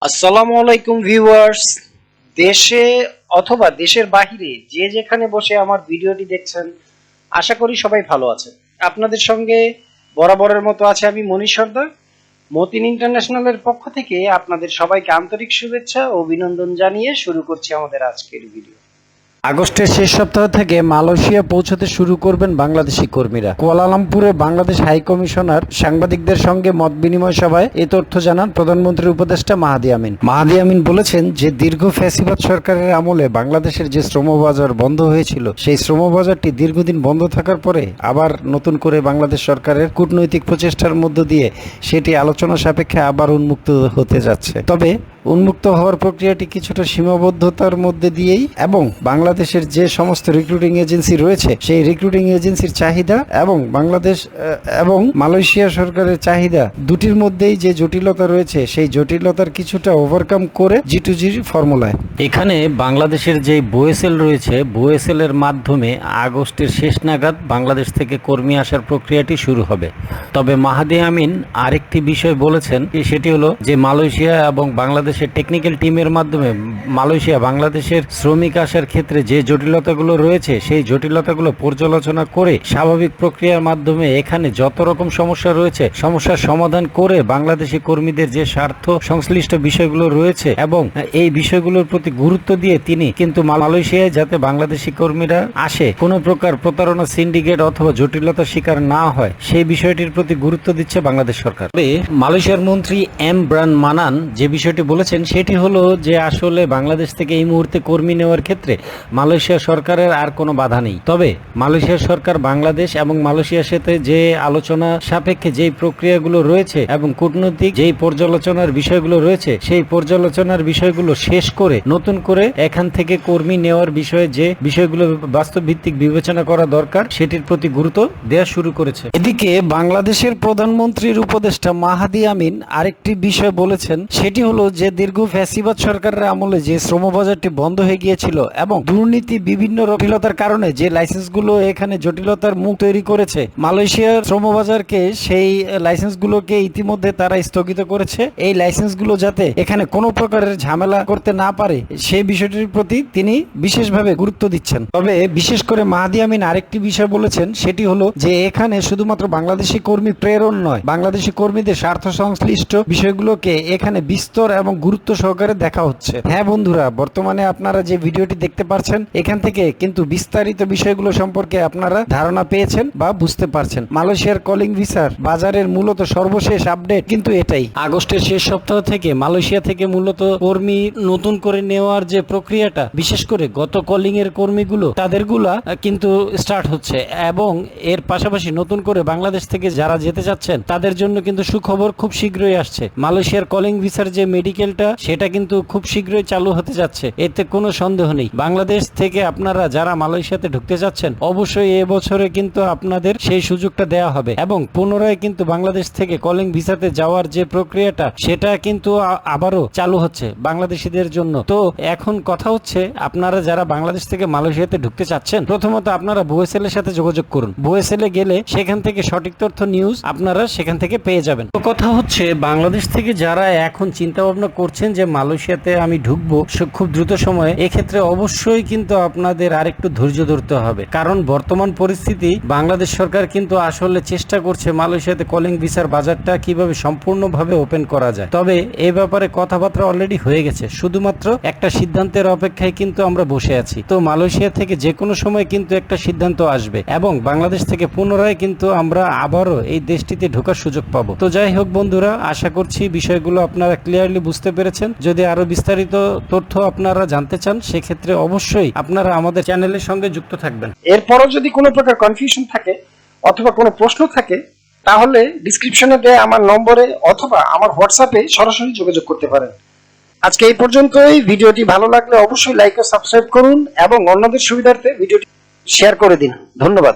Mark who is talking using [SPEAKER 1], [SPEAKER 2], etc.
[SPEAKER 1] আসসালামু আলাইকুম ভিউয়ার্স। দেশে অথবা দেশের বাহিরে যে যেখানে বসে আমার ভিডিওটি দেখছেন, আশা করি সবাই ভালো আছেন। আপনাদের সঙ্গে বরাবরের মতো আছে আমি মনীষ সর্দার। মতিন ইন্টারন্যাশনালের পক্ষ থেকে আপনাদের সবাইকে আন্তরিক শুভেচ্ছা ও অভিনন্দন জানিয়ে শুরু করছি আমাদের আজকের ভিডিও।
[SPEAKER 2] আগস্টের শেষ সপ্তাহ থেকে মালয়েশিয়া পৌঁছতে শুরু করবেন বাংলাদেশি কর্মীরা। কুয়ালালামপুরে বাংলাদেশ হাই কমিশনার সাংবাদিকদের সঙ্গে মত বিনিময় সভায় এই তথ্য জানান প্রধানমন্ত্রীর উপদেষ্টা মাহাদি আমিন। মাহাদি আমিন বলেছেন যে দীর্ঘ ফ্যাসিবাদ সরকারের আমলে বাংলাদেশের যে শ্রমবাজার বন্ধ হয়েছিল, সেই শ্রমবাজারটি দীর্ঘদিন বন্ধ থাকার পরে আবার নতুন করে বাংলাদেশ সরকারের কূটনৈতিক প্রচেষ্টার মধ্য দিয়ে সেটি আলোচনা সাপেক্ষে আবার উন্মুক্ত হতে যাচ্ছে। তবে উন্মুক্ত হওয়ার প্রক্রিয়াটি কিছুটা সীমাবদ্ধতার মধ্যে দিয়েই এবং বাংলাদেশের যে সমস্ত রিক্রুটিং এজেন্সি রয়েছে সেই রিক্রুটিং এজেন্সির চাহিদা এবং বাংলাদেশ এবং মালয়েশিয়া সরকারের চাহিদা দুটির মধ্যেই যে জটিলতা রয়েছে সেই জটিলতার কিছুটা ওভারকাম করে G2G ফর্মুলায় এখানে বাংলাদেশের যে বোয়েসেল রয়েছে, বোয়েসেল এর মাধ্যমে আগস্টের শেষ নাগাদ বাংলাদেশ থেকে কর্মী আসার প্রক্রিয়াটি শুরু হবে। তবে মাহাদি আমিন আরেকটি বিষয় বলেছেন, সেটি হলো যে মালয়েশিয়া এবং বাংলাদেশের টেকনিক্যাল টিমের মাধ্যমে মালয়েশিয়া বাংলাদেশের শ্রমিক আসার ক্ষেত্রে যে জটিলতাগুলো রয়েছে সেই জটিলতাগুলো পর্যালোচনা করে স্বাভাবিক প্রক্রিয়ার মাধ্যমে এখানে যত রকম সমস্যা রয়েছে সমস্যার সমাধান করে বাংলাদেশি কর্মীদের যে স্বার্থ সংশ্লিষ্ট বিষয়গুলো রয়েছে এবং এই বিষয়গুলোর প্রতি গুরুত্ব দিয়ে তিনি কিন্তু মালয়েশিয়ায় যাতে বাংলাদেশি কর্মীরা আসে কোনো প্রকার প্রতারণা, সিন্ডিকেট অথবা জটিলতার শিকার না হয় সেই বিষয়টির প্রতি গুরুত্ব দিচ্ছে বাংলাদেশ সরকার। মালয়েশিয়ার মন্ত্রী এম ব্রান মানান যে বিষয়টি বলেছেন সেটি হলো যে আসলে বাংলাদেশ থেকে এই মুহূর্তে কর্মী নেওয়ার ক্ষেত্রে মালয়েশিয়া সরকারের আর কোনো বাধা নেই। তবে মালয়েশিয়া সরকার বাংলাদেশ এবং মালয়েশিয়ার সাথে যে আলোচনা সাপেক্ষে যেই প্রক্রিয়াগুলো রয়েছে এবং কূটনৈতিক যেই পর্যালোচনার বিষয়গুলো রয়েছে সেই পর্যালোচনার বিষয়গুলো শেষ করে নতুন করে এখান থেকে কর্মী নেওয়ার বিষয়ে যে বিষয়গুলো বাস্তব ভিত্তিক বিবেচনা করা দরকার সেটির প্রতি গুরুত্ব দেওয়া শুরু করেছে। এদিকে বাংলাদেশের প্রধানমন্ত্রীর উপদেষ্টা মাহাদি আমিন আরেকটি বিষয় বলেছেন, সেটি হলো যে দীর্ঘ ফ্যাসিবাদ সরকারের আমলে যে শ্রমবাজারটি বন্ধ হয়ে গিয়েছিল এবং দুর্নীতি বিভিন্ন জটিলতার কারণে যে লাইসেন্সগুলো এখানে জটিলতার মুখ তৈরি করেছে, মালয়েশিয়ার শ্রমবাজারকে সেই লাইসেন্সগুলোকে ইতিমধ্যে তারা স্থগিত করেছে। এই লাইসেন্সগুলো যাতে এখানে কোনো প্রকারের ঝামেলা করতে না পারে সেই বিষয়টির প্রতি তিনি বিশেষভাবে গুরুত্ব দিচ্ছেন। তবে বিশেষ করে মাহাদি আমিন আরেকটি বিষয় বলেছেন, সেটি হলো যে এখানে শুধুমাত্র বাংলাদেশি কর্মী প্রেরণ নয়, বাংলাদেশি কর্মীদের স্বার্থ সংশ্লিষ্ট বিষয়গুলোকে এখানে বিস্তর এবং গুরুত্ব সহকারে দেখা হচ্ছে। হ্যাঁ বন্ধুরা, বর্তমানে আপনারা যে ভিডিওটি দেখতে পাচ্ছেন এখান থেকে কিন্তু বিস্তারিত বিষয়গুলো সম্পর্কে আপনারা ধারণা পেয়েছেন বা বুঝতে পারছেন। মালয়েশিয়ার কলিং ভিসার বাজারের মূলত সর্বশেষ আপডেট কিন্তু এটাই। আগস্টের শেষ সপ্তাহ থেকে মালয়েশিয়া থেকে মূলত কর্মী নতুন করে নেওয়ার যে প্রক্রিয়াটা, বিশেষ করে গত কলিং এর কর্মীগুলো তাদেরগুলা কিন্তু স্টার্ট হচ্ছে এবং এর পাশাপাশি নতুন করে বাংলাদেশ থেকে যারা যেতে চাচ্ছেন তাদের জন্য কিন্তু সুখবর খুব শীঘ্রই আসছে। মালয়েশিয়ার কলিং ভিসার যে মেডিকেলটা সেটা কিন্তু খুব শীঘ্রই চালু হতে যাচ্ছে, এতে কোনো সন্দেহ নেই। বাংলাদেশ থেকে আপনারা যারা মালয়েশিয়াতে ঢুকতে যাচ্ছেন অবশ্যই এবছরে কিন্তু আপনাদের সেই সুযোগটা দেওয়া হবে এবং পুনরায় কিন্তু বাংলাদেশ থেকে কলিং ভিসাতে যাওয়ার যে প্রক্রিয়াটা সেটা কিন্তু আবারও চালু হচ্ছে বাংলাদেশিদের জন্য। তো এখন কথা হচ্ছে, আপনারা যারা বাংলাদেশ থেকে মালয়েশিয়াতে ঢুকতে চাচ্ছেন প্রথমত আপনারা বোয়েসেল এর সাথে যোগাযোগ করুন। বোয়েসেলে গেলে সেখান থেকে সঠিক তথ্য নিউজ আপনারা সেখান থেকে পেয়ে যাবেন। তো কথা হচ্ছে, বাংলাদেশ থেকে যারা এখন চিন্তা ভাবনা করছেন যে মালয়েশিয়াতে আমি ঢুকবো খুব দ্রুত সময়ে, এক্ষেত্রে অবশ্যই কিন্তু আপনাদের আরেকটু ধৈর্য ধরতে হবে, কারণ বর্তমান পরিস্থিতি বাংলাদেশ সরকার কিন্তু আসলে চেষ্টা করছে মালয়েশিয়াতে কলিং ভিসার বাজারটা কিভাবে সম্পূর্ণভাবে ওপেন করা যায়। তবে এই ব্যাপারে কথাবার্তা অলরেডি হয়ে গেছে, শুধুমাত্র একটা সিদ্ধান্তের অপেক্ষায় কিন্তু আমরা বসে আছি। তো মালয়েশিয়া থেকে যে কোনো সময় কিন্তু একটা সিদ্ধান্ত আসবে এবং বাংলাদেশ থেকে পুনরায় কিন্তু আমরা আবারও এই দেশটিতে ঢোকার সুযোগ পাবো। তো যাই হোক বন্ধুরা, আশা করছি বিষয়গুলো আপনারা ক্লিয়ারলি বুঝতে পেরেছেন। যদি আরো বিস্তারিত তথ্য আপনারা জানতে চান সেক্ষেত্রে অবশ্যই আপনারা আমাদের চ্যানেলের সঙ্গে যুক্ত থাকবেন।
[SPEAKER 1] এরপরও যদি কোনো প্রকার কনফিউশন থাকে অথবা কোনো প্রশ্ন থাকে তাহলে ডিসক্রিপশনে দেয়া আমার নম্বরে অথবা আমার হোয়াটসঅ্যাপে সরাসরি যোগাযোগ করতে পারেন। আজকে এই পর্যন্তই। ভিডিওটি ভালো লাগলে অবশ্যই লাইক ও সাবস্ক্রাইব করুন এবং অন্যদের সুবিধার্থে ভিডিওটি শেয়ার করে দিন। ধন্যবাদ।